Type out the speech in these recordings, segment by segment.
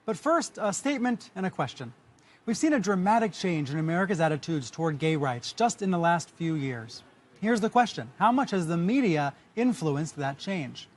But first, a statement and a question. We've seen a dramatic change in America's attitudes toward gay rights just in the last few years. Here's the question. How much has the media influenced that change?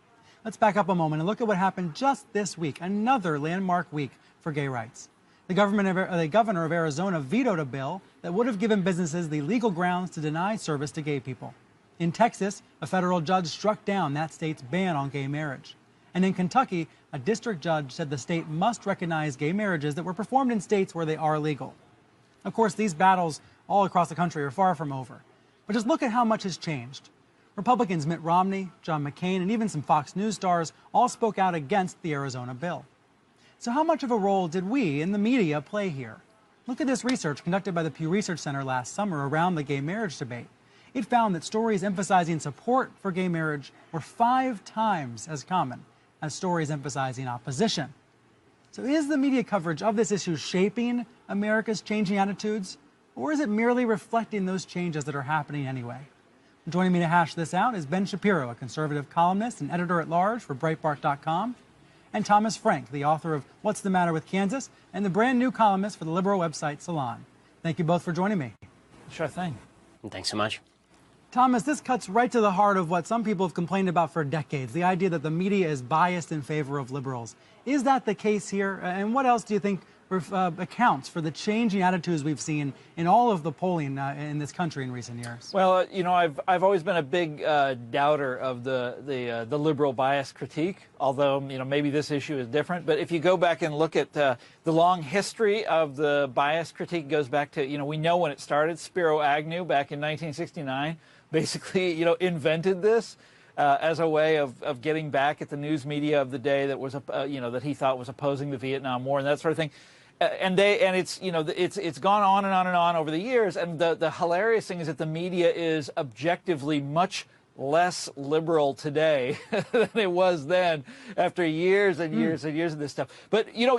Let's back up a moment and look at what happened just this week, another landmark week for gay rights. The governor of Arizona vetoed a bill that would have given businesses the legal grounds to deny service to gay people. In Texas, a federal judge struck down that state's ban on gay marriage. And in Kentucky, a district judge said the state must recognize gay marriages that were performed in states where they are legal. Of course, these battles all across the country are far from over. But just look at how much has changed. Republicans Mitt Romney, John McCain, and even some Fox News stars all spoke out against the Arizona bill. So how much of a role did we in the media play here? Look at this research conducted by the Pew Research Center last summer around the gay marriage debate. It found that stories emphasizing support for gay marriage were 5 times as common as stories emphasizing opposition. So is the media coverage of this issue shaping America's changing attitudes, or is it merely reflecting those changes that are happening anyway? Joining me to hash this out is Ben Shapiro, a conservative columnist and editor-at-large for Breitbart.com, and Thomas Frank, the author of What's the Matter with Kansas, and the brand new columnist for the liberal website Salon. Thank you both for joining me. Sure thing. Thanks so much. Thomas, this cuts right to the heart of what some people have complained about for decades, the idea that the media is biased in favor of liberals. Is that the case here? And what else do you think accounts for the changing attitudes we've seen in all of the polling in this country in recent years? Well, you know, I've always been a big doubter of the liberal bias critique, although, you know, maybe this issue is different. But if you go back and look at the long history of the bias critique, goes back to, you know, we know when it started. Spiro Agnew back in 1969 basically, you know, invented this as a way of getting back at the news media of the day that was, you know, that he thought was opposing the Vietnam War and that sort of thing. And it's, you know, it's gone on and on and on over the years. And the hilarious thing is that the media is objectively much less liberal today than it was then, after years and years and years of this stuff. But, you know,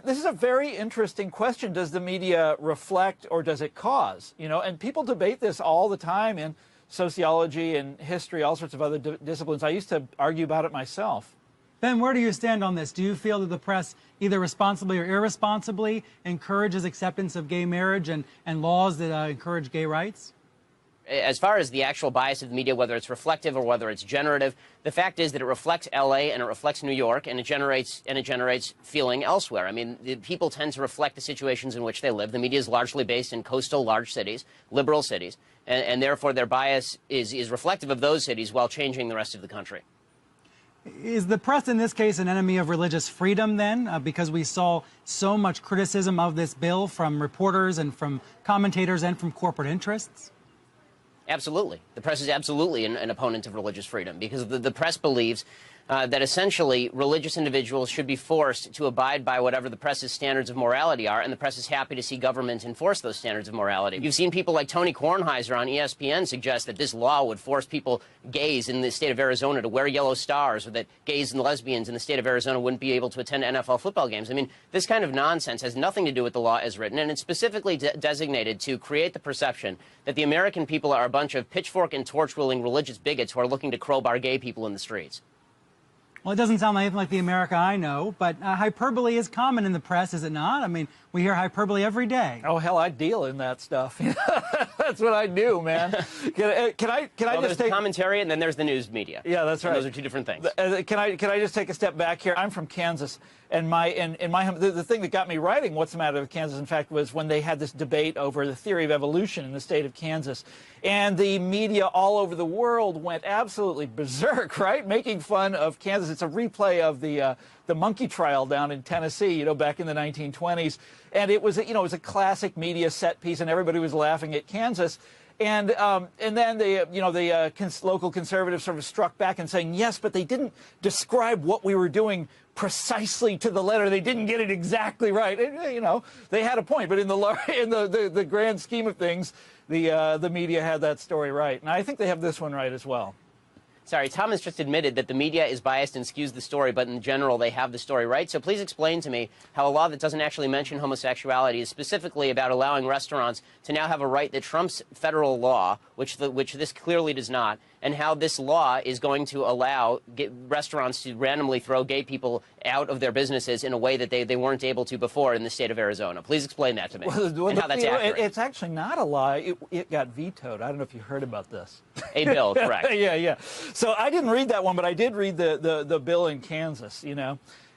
this is a very interesting question. Does the media reflect or does it cause? You know, and people debate this all the time in sociology and history, all sorts of other disciplines. I used to argue about it myself. Ben, where do you stand on this? Do you feel that the press either responsibly or irresponsibly encourages acceptance of gay marriage and laws that encourage gay rights? As far as the actual bias of the media, whether it's reflective or whether it's generative, the fact is that it reflects L.A. and it reflects New York, and it generates feeling elsewhere. I mean, people tend to reflect the situations in which they live. The media is largely based in coastal large cities, liberal cities, and therefore their bias is reflective of those cities while changing the rest of the country. Is the press in this case an enemy of religious freedom then, because we saw so much criticism of this bill from reporters and from commentators and from corporate interests? Absolutely. The press is absolutely an opponent of religious freedom, because the press believes that essentially religious individuals should be forced to abide by whatever the press's standards of morality are, and the press is happy to see government enforce those standards of morality. You've seen people like Tony Kornheiser on ESPN suggest that this law would force people, gays in the state of Arizona, to wear yellow stars, or that gays and lesbians in the state of Arizona wouldn't be able to attend NFL football games. I mean, this kind of nonsense has nothing to do with the law as written, and it's specifically designated to create the perception that the American people are a bunch of pitchfork and torch-wielding religious bigots who are looking to crowbar gay people in the streets. Well, it doesn't sound anything like the America I know, but hyperbole is common in the press, is it not? I mean, we hear hyperbole every day. Oh, hell, I deal in that stuff. That's what I do, man. Can I just take commentary, and then there's the news media. Yeah, that's right. And those are two different things. Can I just take a step back here? I'm from Kansas, and the thing that got me writing What's the Matter with Kansas, in fact, was when they had this debate over the theory of evolution in the state of Kansas, and the media all over the world went absolutely berserk, right, making fun of Kansas. It's a replay of the monkey trial down in Tennessee, you know, back in the 1920s. And it was, you know, it was a classic media set piece, and everybody was laughing at Kansas. And then the local conservatives sort of struck back and saying, yes, but they didn't describe what we were doing precisely to the letter. They didn't get it exactly right. And, you know, they had a point, but in the grand scheme of things, the media had that story right. And I think they have this one right as well. Sorry, Thomas just admitted that the media is biased and skews the story, but in general, they have the story right. So please explain to me how a law that doesn't actually mention homosexuality is specifically about allowing restaurants to now have a right that trumps federal law, which this clearly does not, and how this law is going to allow restaurants to randomly throw gay people out of their businesses in a way that they weren't able to before in the state of Arizona. Please explain that to me, and how that's accurate. It's actually not a law. It got vetoed. I don't know if you heard about this. A bill, correct. Yeah. So I didn't read that one, but I did read the bill in Kansas,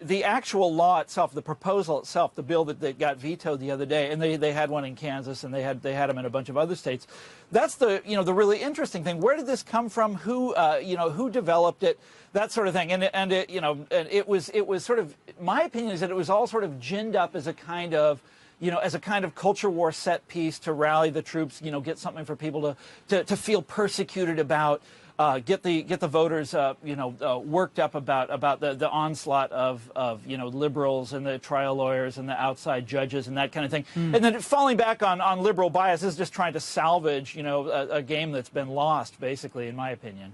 The actual law itself, the proposal itself, the bill that got vetoed the other day, and they had one in Kansas, and they had them in a bunch of other states. That's the really interesting thing. Where did this come from? Who developed it? That sort of thing. And it was sort of, my opinion is that it was all sort of ginned up as a kind of culture war set piece to rally the troops, get something for people to feel persecuted about. Get the voters, worked up about the onslaught of liberals and the trial lawyers and the outside judges and that kind of thing. And then falling back on liberal bias is just trying to salvage, a game that's been lost, basically, in my opinion.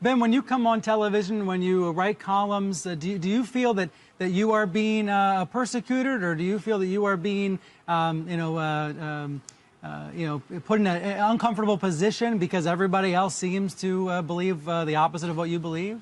Ben, when you come on television, when you write columns, do you feel that you are being persecuted, or do you feel that you are being, put in an uncomfortable position because everybody else seems to believe the opposite of what you believe?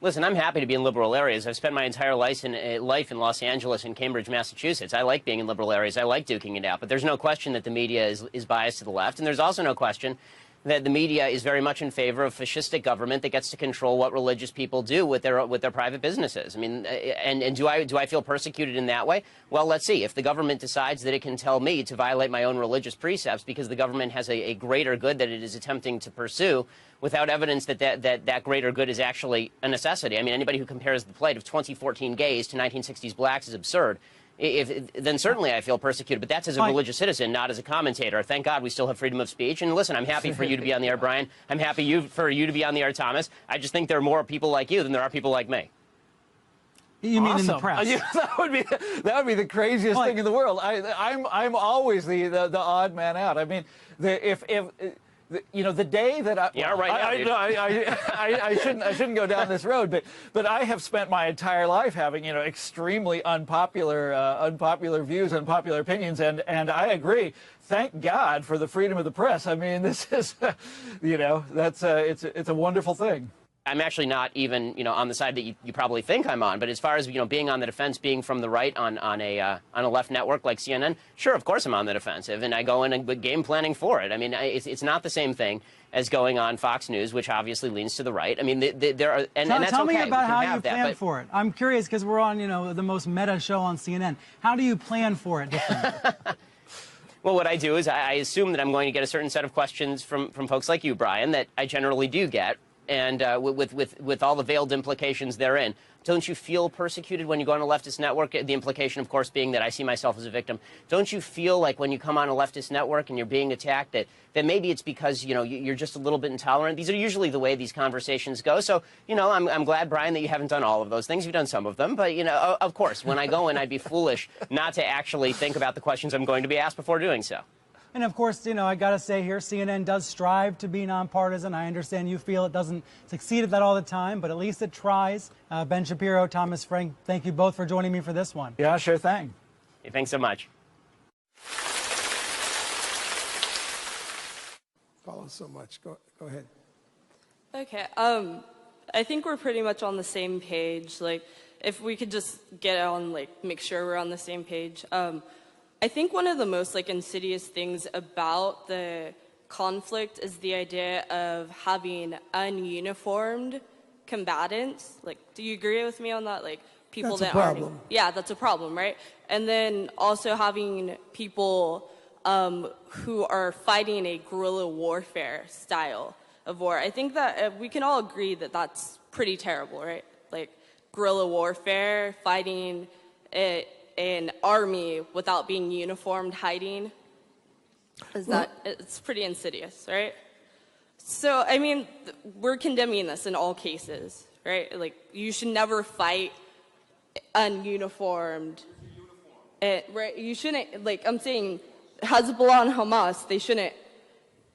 Listen, I'm happy to be in liberal areas. I've spent my entire life in Los Angeles and Cambridge, Massachusetts. I like being in liberal areas. I like duking it out. But there's no question that the media is biased to the left. And there's also no question that the media is very much in favor of fascistic government that gets to control what religious people do with their private businesses. I mean, and do I feel persecuted in that way? Well, let's see. If the government decides that it can tell me to violate my own religious precepts because the government has a greater good that it is attempting to pursue without evidence that greater good is actually a necessity. I mean, anybody who compares the plight of 2014 gays to 1960s blacks is absurd. Then certainly I feel persecuted, but that's as a religious citizen, not as a commentator. Thank God we still have freedom of speech. And listen, I'm happy for you to be on the air, Brian. I'm happy for you to be on the air, Thomas. I just think there are more people like you than there are people like me. You mean in the press? Yeah, that would be the craziest thing in the world. I'm always the odd man out. I mean, the day that I shouldn't go down this road, but I have spent my entire life having extremely unpopular views, unpopular opinions, and I agree. Thank God for the freedom of the press. I mean, this is that's it's a wonderful thing. I'm actually not even, on the side that you probably think I'm on. But as far as, being on the defense, being from the right on a left network like CNN, sure, of course I'm on the defensive, and I go in with game planning for it. I mean, it's not the same thing as going on Fox News, which obviously leans to the right. I mean, there are, and that's okay. Tell me about how you plan but for it. I'm curious because we're on, the most meta show on CNN. How do you plan for it differently? Well, what I do is I assume that I'm going to get a certain set of questions from folks like you, Brian, that I generally do get. And with all the veiled implications therein. Don't you feel persecuted when you go on a leftist network? The implication, of course, being that I see myself as a victim. Don't you feel like when you come on a leftist network and you're being attacked that maybe it's because, you're just a little bit intolerant? These are usually the way these conversations go. So, I'm glad, Brian, that you haven't done all of those things. You've done some of them. But, of course, when I go in, I'd be foolish not to actually think about the questions I'm going to be asked before doing so. And of course, I got to say here, CNN does strive to be nonpartisan. I understand you feel it doesn't succeed at that all the time, but at least it tries. Ben Shapiro, Thomas Frank, thank you both for joining me for this one. Yeah, sure thing. Hey, thanks so much. Follow so much. Go ahead. Okay. I think we're pretty much on the same page. Like, if we could just get on, make sure we're on the same page. I think one of the most insidious things about the conflict is the idea of having ununiformed combatants. Do you agree with me on that? People that's that a problem. aren't. Yeah, that's a problem, right? And then also having people who are fighting a guerrilla warfare style of war. I think that we can all agree that that's pretty terrible, right? Guerrilla warfare, fighting an army without being uniformed, hiding. It's pretty insidious, right? So, I mean, we're condemning this in all cases, right? You should never fight ununiformed. Right? You shouldn't, I'm saying Hezbollah and Hamas, they shouldn't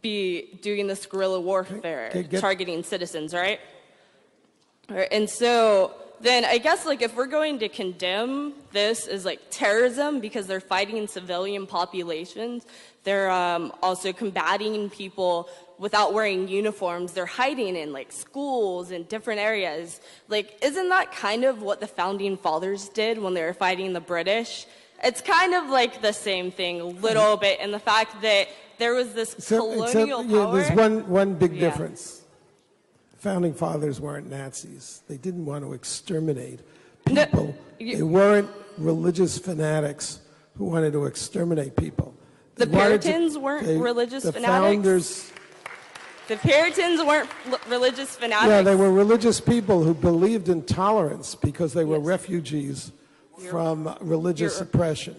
be doing this guerrilla warfare, targeting citizens, right? And so then I guess like if we're going to condemn this as like terrorism because they're fighting civilian populations, they're also combating people without wearing uniforms, they're hiding in like schools and different areas. Like, isn't that kind of what the founding fathers did when they were fighting the British? It's kind of like the same thing a little bit in the fact that there was this colonial power. There's one big difference. Founding fathers weren't Nazis. They didn't want to exterminate people. They weren't religious fanatics who wanted to exterminate people. The Puritans weren't religious fanatics? The Puritans weren't religious fanatics? Yeah, they were religious people who believed in tolerance because they were refugees from religious oppression.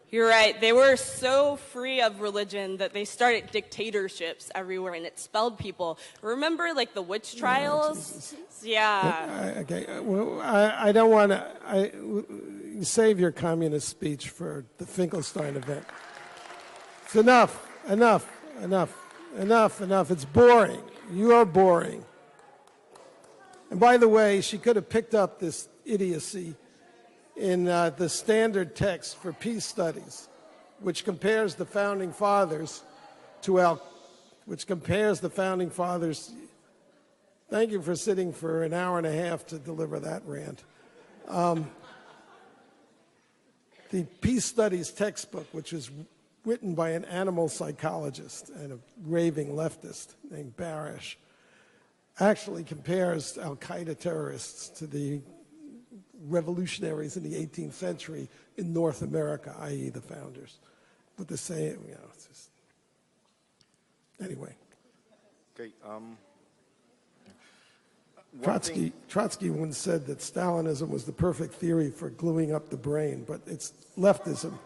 You're right. They were so free of religion that they started dictatorships everywhere and expelled people. Remember, like, the witch trials? Okay. Well, I don't want to... Save your communist speech for the Finkelstein event. It's enough. It's boring. You are boring. And by the way, she could have picked up this idiocy in the standard text for peace studies, which compares the founding fathers to Thank you for sitting for an hour and a half to deliver that rant. The peace studies textbook, which was written by an animal psychologist and a raving leftist named Barish, actually compares al-Qaeda terrorists to the revolutionaries in the 18th century in North America, i.e. the founders. But the same, it's just... Anyway. Okay. Trotsky once said that Stalinism was the perfect theory for gluing up the brain, but it's leftism